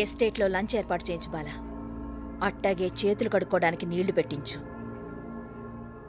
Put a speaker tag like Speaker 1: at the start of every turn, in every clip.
Speaker 1: ఎస్టేట్లో లంచ్ ఏర్పాటు చేయించు బాలా. అట్టాగే చేతులు కడుక్కోవడానికి నీళ్లు పెట్టించు.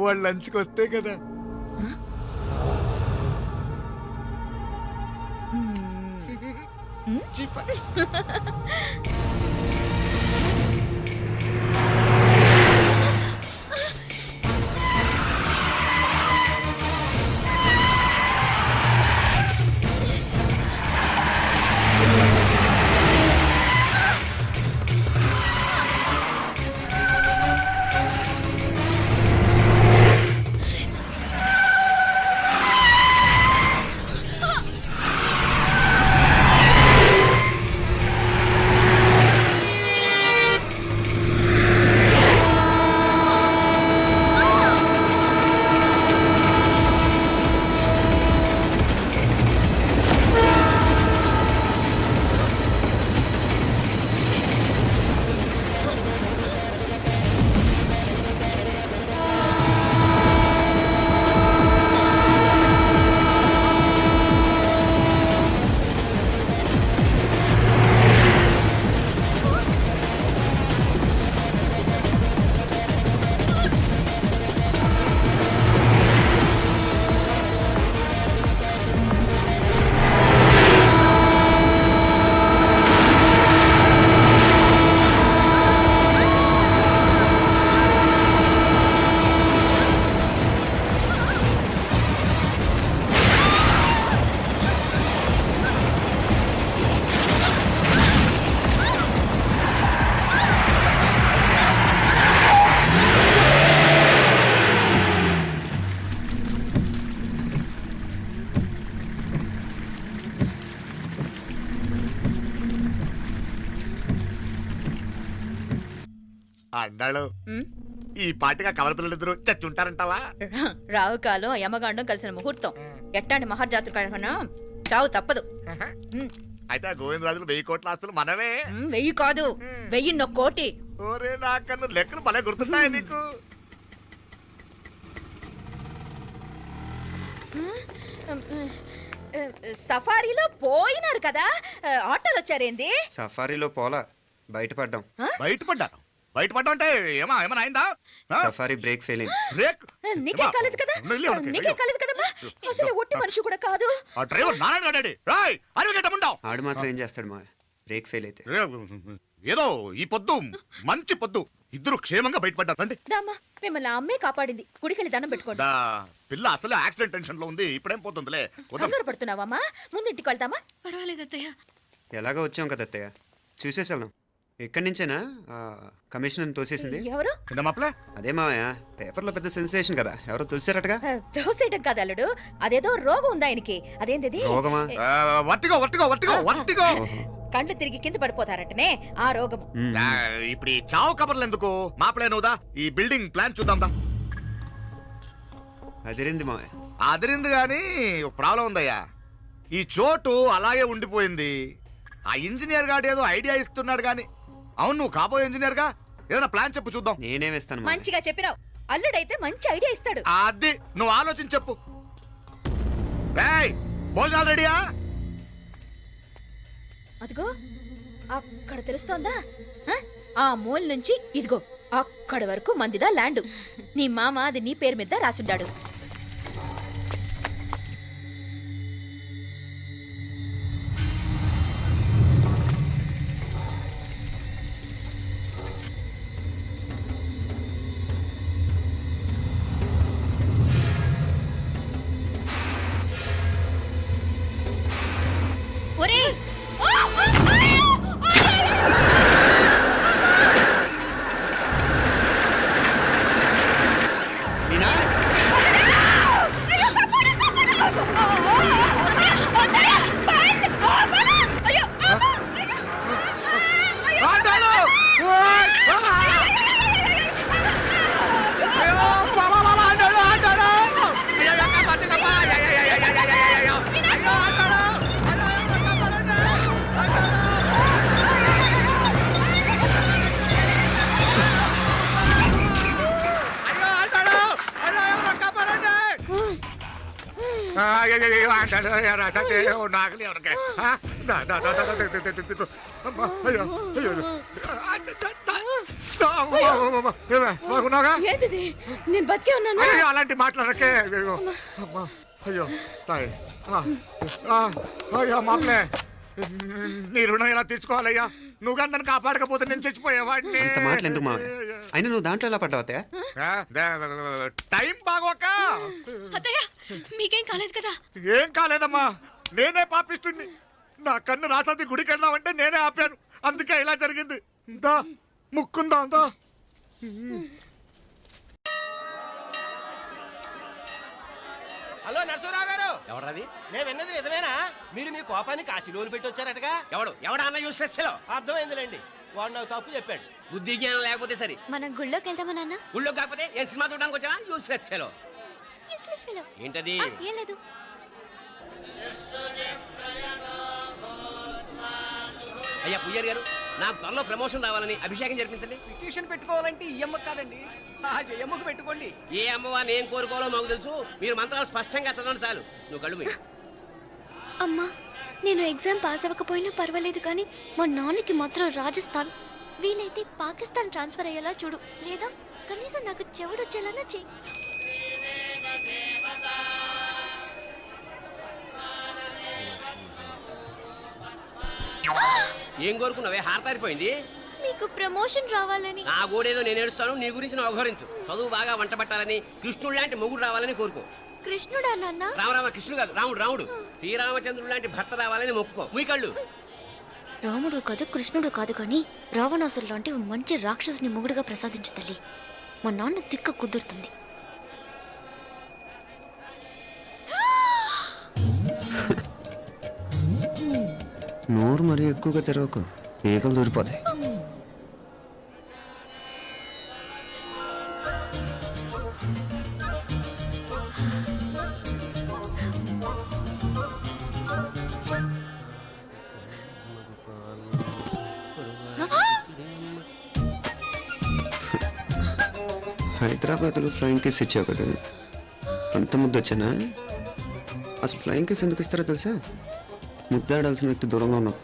Speaker 2: వాళ్ళు లంచ్కి వస్తే కదా. చీప. అన్నాడు ఈ పాటిగా కవల పిల్లలిద్దరు చచ్చుంటారంటావా?
Speaker 1: రావు కాలం యమగాండం కలిసిన ముహూర్తం. ఎట్టాంటి మహర్జాతృ కన్నా చావు తప్పదు.
Speaker 2: అయితే ఆ గోవిందరాజులు 1000 కోట్ల ఆస్తులు మనవే.
Speaker 1: 1000 కాదు, 1001 కోటి.
Speaker 2: ఓరే నాకన్ను లెక్కలు భలే గుర్తున్నాయి నీకు.
Speaker 1: సఫారీలో పోయినారు కదా, ఆటోలు వచ్చారేంది?
Speaker 3: సఫారీలో పోలా, బయటపడ్డాం.
Speaker 2: బయటపడ్డా అంటే ఏమన్నా అయిందా?
Speaker 3: Safari break failing.
Speaker 2: బ్రేక్
Speaker 1: నీకే కాలేదు కదా, నీకే కాలేదు కదమ్మా. అసలు ఒట్టి మనిషి కూడా కాదు.
Speaker 2: ఆ డ్రైవర్ నారాయణ గాడి రాయ్ అరగటముండావు.
Speaker 3: ఆడు మాత్రం ఏం చేస్తాడు మా బ్రేక్ ఫెయిల్ అయితే.
Speaker 2: ఏదో ఈ పొద్దు మంచి పొద్దు ఇద్దరు క్షేమంగా బయటపడ్డారు. రండి.
Speaker 1: దామా మిమ్మల్ని అమ్మే కాపాడింది. గుడికెళ్ళి దండం పెట్టుకోండి.
Speaker 2: పిల్ల అసలు యాక్సిడెంట్ టెన్షన్ లో ఉంది. ఇప్పుడేం పోతుందిలే.
Speaker 1: కంగారు పడుతున్నావమ్మా? ముందు ఇంటికి వెళ్తామా?
Speaker 4: పర్వాలేదు అత్తయ్య.
Speaker 3: ఎలాగో వచ్చాం కదా అత్తయ్య, చూసేసి వెళ్దాం. ఎక్కడి నుంచేనా కమిషనర్ తోసేసింది?
Speaker 1: ఎవరు?
Speaker 3: అదే మావయ్య, పేపర్లో పెద్ద సెన్సేషన్ కదా, ఎవరో తోసారటగా.
Speaker 1: దోసేయటం కాదు అల్లుడు, అదేదో రోగం ఉందా ఆయనకి. అదేంటిది?
Speaker 3: రోగమా?
Speaker 1: కండ్లు తిరిగి కింద పడిపోతారటనే ఆ రోగం.
Speaker 2: ఇప్పుడు ఈ చావు కబర్లు ఎందుకు? మాపలే నువ్వుదా ఈ బిల్డింగ్ ప్లాన్ చూద్దాందా.
Speaker 3: అదిరింది మావయ్య.
Speaker 2: అదిరింది గాని ఒక ప్రాబ్లం ఉందయ్యా. ఈ చోటు అలాగే ఉండిపోయింది. ఆ ఇంజనీర్ గాడు ఏదో ఐడియా ఇస్తున్నాడు గాని. అవును, నువ్వు కాబోయే ఇంజనీర్ గా ఏదైనా ప్లాన్ చెప్పు చూద్దాం.
Speaker 3: నేనేమిస్తాను?
Speaker 1: మంచిగా చెప్పినావు. అల్లుడైతే మంచి ఐడియా ఇస్తాడు.
Speaker 2: అది నువ్వు ఆలోచించి చెప్పు. భోజనాలు రెడీయా?
Speaker 1: అదిగో అక్కడ తెలుస్తోందా? ఆ మూల నుంచి ఇదిగో అక్కడ వరకు మందిదా ల్యాండ్. నీ మామ అది నీ పేరు మీద రాసుండాడు.
Speaker 2: నాగలి ఎవరికే బాగున్నాగా
Speaker 1: ఏంటిది నేను బతికే ఉన్నాను
Speaker 2: అలాంటి మాట్లాడకే అమ్మా అయ్యో తాయి అయ్యో మామలే నీ రుణం ఎలా తీర్చుకోవాలయ్యా నువ్వు అందరిని కాపాడకపోతే నేను చచ్చిపోయేవాడిని
Speaker 3: అంత మాటలు ఎందుకు మావయ్య అయినా నువ్వు దాంట్లో ఎలా పడ్డావు అత్తయ్య
Speaker 2: టైం బాగోక
Speaker 4: అత్తయ్య మీకేం కాలేదు కదా?
Speaker 2: ఏం కాలేదమ్మా నేనే పాపిస్తుంది నా కన్ను రాసాది గుడికి వెళ్దామంటే నేనే ఆపాను అందుకే ఇలా జరిగింది దా ముక్కుందా అందా
Speaker 5: హలో నరసరావు గారు ఎవరది? నేను విన్నది నిజమేనా? మీరు మీ కోపాన్ని కాశీలోలు పెట్టి వచ్చారటగా?
Speaker 6: ఎవడన్నా యూస్లెస్ ఫెలో
Speaker 5: అర్థమైందిలేండి, వాడు నాకు తప్పు చెప్పాడు.
Speaker 6: బుద్ధి జ్ఞానం లేకపోతే సరే.
Speaker 4: మనం గుళ్ళోకి వెళ్దామా నాన్న?
Speaker 6: ఊళ్ళో కాకపోతే ఏం సినిమా చూడడానికి వచ్చావా? Useless fellow. ఏంటది?
Speaker 4: ఏం లేదు.
Speaker 6: అయ్యా పుయ్యర్ గారు, నాకు త్వరలో ప్రమోషన్ రావాలని అభిషేకం జరిపించండి.
Speaker 7: పిటిషన్ పెట్టుకోవాలంటే ఈ అమ్మ కాదండి, ఆ జయమ్మకు పెట్టుకోండి.
Speaker 6: ఏ అమ్మవారిని ఏం కోరుకోవాలో మాకు తెలుసు. మీరు మంత్రాలు స్పష్టంగా చదవండి చాలు. నువ్వు కళ్ళు మూయి.
Speaker 4: అమ్మా, నేను ఎగ్జామ్ పాస్ అవ్వకపోయినా పర్వాలేదు, కానీ మా నాన్నకి మాత్రం రాజస్థాన్, వీలైతే పాకిస్తాన్ ట్రాన్స్ఫర్ అయ్యేలా చూడు, లేదా కనీసం నాకు చెవుడొచ్చేలానా చెయ్యి.
Speaker 6: ఏం కోరుకున్నావే? హారతారిపోయింది.
Speaker 4: మీకు ప్రమోషన్ రావాలని.
Speaker 6: నా గోడేదో నేను ఏడుస్తాను, నీ గురించి నువ్వు అఘోరించు. చదువు బాగా వంట పట్టాలని, కృష్ణుడు లాంటి మొగుడు రావాలని కోరుకో.
Speaker 4: కృష్ణుడా నాన్న?
Speaker 6: రామరామ కృష్ణుడు కాదు, రాముడు రాముడు. శ్రీరామచంద్రుడు లాంటి భర్త రావాలని మొక్కుకో. ముయ్యి కళ్ళు.
Speaker 4: రాముడు కాదు, కృష్ణుడు కాదు, కానీ రావణాసురు లాంటి ఓ మంచి రాక్షసుని మొగుడుగా ప్రసాదించు తల్లి. మా నాన్న తిక్క కుదురుతుంది.
Speaker 3: నోరు మరీ ఎక్కువగా తెరవకు, ఈకలు దూరిపోతాయి. హైదరాబాద్లో ఫ్లయింగ్ కిస్ ఇచ్చావు కదా, అంత ముద్దు వచ్చానా? అసలు ఫ్లయింగ్ కిస్ ఎందుకు ఇస్తారో తెలుసా? ముద్దాడాల్సిన వ్యక్తి దూరంగా ఉన్నావు.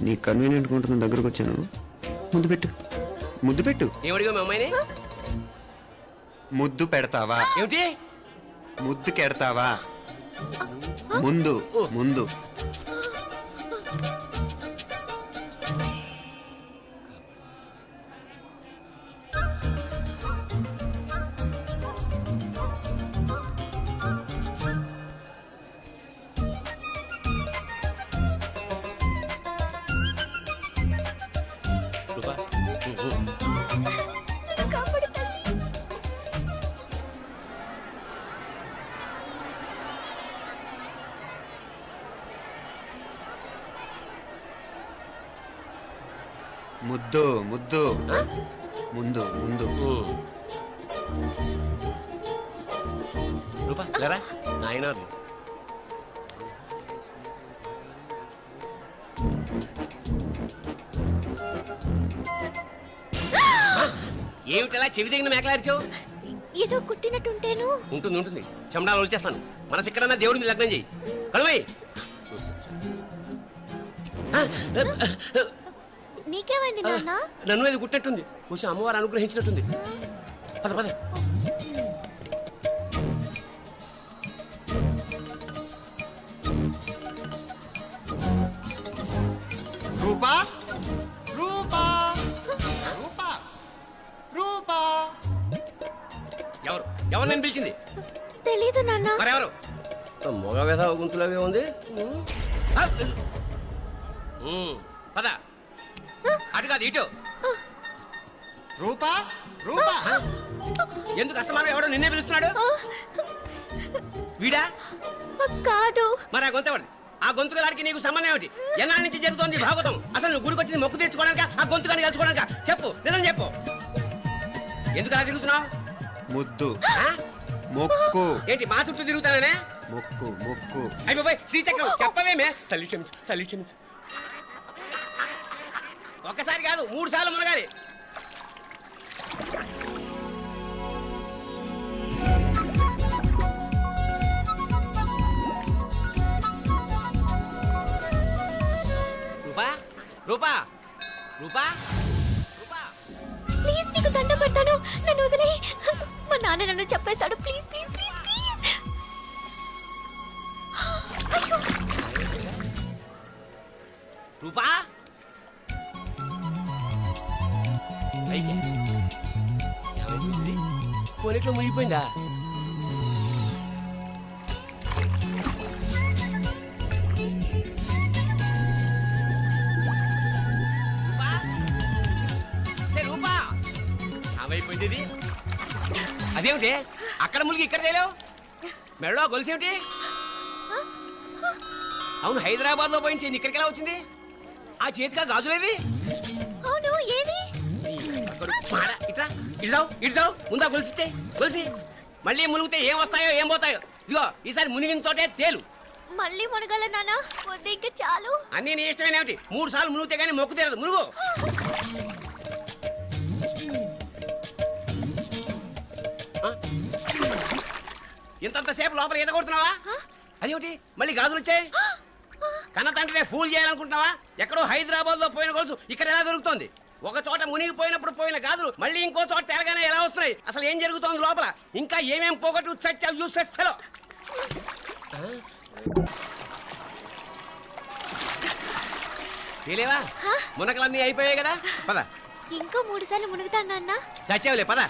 Speaker 3: నీ కన్వీనియంట్గా ఉంటుంది, దగ్గరకు వచ్చాను. ముద్దు పెట్టు, ముద్దు పెట్టు.
Speaker 6: ఏమడిగా మీ అమ్మాయిని?
Speaker 3: ముద్దు పెడతావా?
Speaker 6: ఏమిటి?
Speaker 3: ముద్దు కెడతావా? ముందు ముందు. ముద్దు ముద్దు. ముందు ముందు.
Speaker 6: రూపా లేరా నాయనారు. ఏమిటలా చెవి దగ్గర మేకలారిచావు?
Speaker 4: ఏదో కుట్టినట్టుంటేను.
Speaker 6: ఉంటుంది ఉంటుంది, చెమడాలు వచ్చేస్తాను. మనసు ఎక్కడన్నా దేవుడిని లగ్నం చేయి. కలవై.
Speaker 4: నీకేమైంది నాన్న?
Speaker 6: నన్ను అది గుట్టినట్టుంది, కొంచెం అమ్మవారు అనుగ్రహించినట్టుంది. పద పద.
Speaker 5: రూపా రూపా రూపా రూపా.
Speaker 6: ఎవరు ఎవరు నేను పిలిచింది?
Speaker 4: తెలీదు నాన్న.
Speaker 6: మరెవరు? మగ వ్యధ గుంతులాగే ఉంది. పద. అటు కాదు ఇటు.
Speaker 5: రూపా రూపా.
Speaker 6: ఎందుకు అస్తమానం ఎవడో నిన్నే పిలుస్తున్నాడు? వీడా?
Speaker 4: కాదు.
Speaker 6: మరి ఆ గొంతు ఎవరిది? ఆ గొంతుకలాడికి నీకు సంబంధం ఏమిటి? ఎన్నాళ్ళ నుంచి జరుగుతోంది భాగవతం? అసలు నువ్వు గుడికి వచ్చింది మొక్కు తీర్చుకోవడానిక, ఆ గొంతుకాన్ని కలుసుకోవడానిక? చెప్పు, నిజం చెప్పు. ఎందుకు అలా తిరుగుతున్నావు?
Speaker 3: ముద్దు మొక్కు.
Speaker 6: ఏంటి మా చుట్టూ తిరుగుతానే?
Speaker 3: మొక్కు మొక్కు.
Speaker 6: అయిపోయి శ్రీచక్రం చెప్పవేమే? తల్లి క్షమించు, తల్లి క్షమించు. ఒక్కసారి కాదు 3 సార్లు మునగాలి. రూపా రూపా రూపా
Speaker 4: ప్లీజ్ నీకు దండ పెడతాను, నన్ను వదిలే. మా నాన్న నన్ను చెప్పేస్తాడు. Please please please please. అయ్యో,
Speaker 6: రూపా పైకి. ఏమైంది? పోనీట్లో మునిగిపోయిందా? రూపా? సే రూపా, ఏమైపోయింది ఇది? అదేమిటి అక్కడ మునిగి ఇక్కడ తేలేవు? మెడలో గొలుసేమిటి? అవును, హైదరాబాద్ లో పోయించింది, ఇక్కడికి ఎలా వచ్చింది? ఆ చేతిగా గాజులేవి?
Speaker 4: అవును ఏవి?
Speaker 6: ఇట్రా ఇడ్సావు ముందా గొలిసితే గొలిసి మళ్ళీ మునిగితే ఏం వస్తాయో ఏం పోతాయో. ఇదిగో ఈసారి మునిగిన చోటే తేలు.
Speaker 4: మళ్ళీ మునగల నాన్న, వద్దు ఇంకా చాలు.
Speaker 6: అన్నీ నీ ఇష్టమైన ఏమిటి? 3 సార్లు మునిగితే గానీ మొక్కు తీరదు. మునుగు. ఇంతంతసేపు లోపల ఈత కొడుతున్నావా? అదేమిటి మళ్ళీ గాజులు వచ్చాయి? కన్న తండ్రినే ఫూల్ చేయాలనుకుంటున్నావా? ఎక్కడో హైదరాబాద్ లో పోయిన గొలుసు ఇక్కడ ఎలా దొరుకుతోంది? ఒక చోట మునిగిపోయినప్పుడు పోయిన గాజులు మళ్ళీ ఇంకో చోట తేలగానే ఎలా వస్తున్నాయి? అసలు ఏం జరుగుతోంది లోపల? ఇంకా ఏమేం పోగొట్టు చచ్చావు యూస్లెస్ ఫెలో. తెలియవా? మునకలన్నీ అయిపోయాయి కదా, పద.
Speaker 4: ఇంకో 3 సార్లు మునుగుతాను నాన్న.
Speaker 6: చచ్చావులే, పద.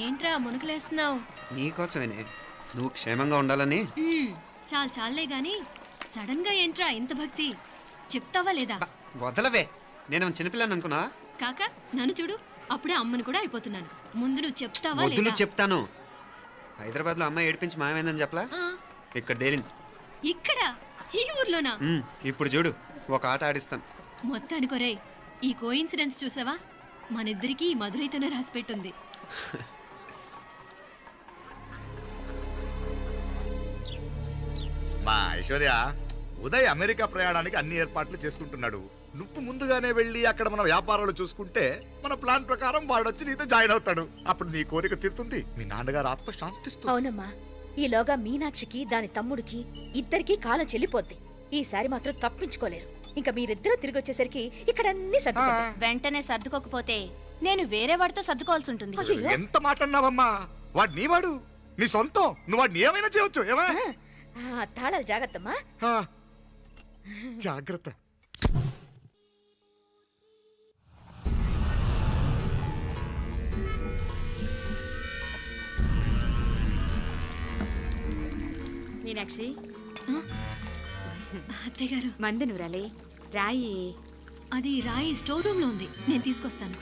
Speaker 8: ఏంట్రా మునుకులేస్తున్నావు?
Speaker 3: నీకోసమేనే, నువ్వు క్షేమంగా ఉండాలని.
Speaker 8: చాలే గాని సడన్ గా ఏంట్రా ఇంత భక్తి? చెప్తావా లేదా?
Speaker 3: వదలవే, నేను చిన్నపిల్లని అనుకున్నా.
Speaker 8: కాక నన్ను చూడు, అప్పుడే అమ్మను కూడా అయిపోతున్నాను. ముందు నువ్వు చెప్తావా
Speaker 3: వద్దులు
Speaker 8: లేదా?
Speaker 3: చెప్తాను. హైదరాబాద్ లో అమ్మాయి ఏడిపించి మాయమైందని చెప్పలా,
Speaker 8: ఆ,
Speaker 3: ఇక్కడ తేలింది.
Speaker 8: ఇక్కడ ఈ ఊర్లోనా?
Speaker 3: ఇప్పుడు చూడు, ఒక ఆట ఆడిస్తాను.
Speaker 8: మొత్తానికి ఒరేయ్, ఈ కోయిన్సిడెన్స్ చూసావా? మనిద్దరికి ఈ మధురైతోనే రాసిపెట్టుంది.
Speaker 2: మా ఐశ్వర్య, ఉదయ్ అమెరికా ప్రయాణానికి అన్ని ఏర్పాట్లు చేసుకుంటున్నాడు. నువ్వు ముందుగానే వెళ్ళి అక్కడ మన వ్యాపారాలు చూసుకుంటే మన ప్లాన్ ప్రకారం వాడొచ్చి నీతో జాయిన్ అవుతాడు. అప్పుడు నీ కోరిక తీరుతుంది, మీ నాన్నగారు ఆత్మ శాంతిస్తుంది.
Speaker 1: అవునమ్మా, ఈలోగా మీనాక్షికి దాని తమ్ముడికి ఇద్దరికీ కాలం చెల్లిపోద్ది. ఈసారి మాత్రం తప్పించుకోలేరు. ఇంకా మీరిద్దరూ తిరిగి వచ్చేసరికి ఇక్కడ అన్ని సర్దుకుంటాయి.
Speaker 9: వెంటనే సర్దుకోకపోతే నేను వేరే వాడితో సర్దుకోవాల్సి ఉంటుంది.
Speaker 2: ఎంత మాట అన్నావమ్మా? వాడు నీ వాడు, నీ సొంతం. నువ్వు వాడిని ఏమైనా చేయొచ్చు. ఏమా
Speaker 1: తాళాలు జాగ్రత్తమ్మా.
Speaker 2: జాగ్రత్త.
Speaker 9: మీనాక్షి,
Speaker 8: అత్తయ్య గారు,
Speaker 9: మందు నూరాలి. రాయి
Speaker 8: అది రాయి స్టోర్ రూమ్ లో ఉంది, నేను తీసుకొస్తాను.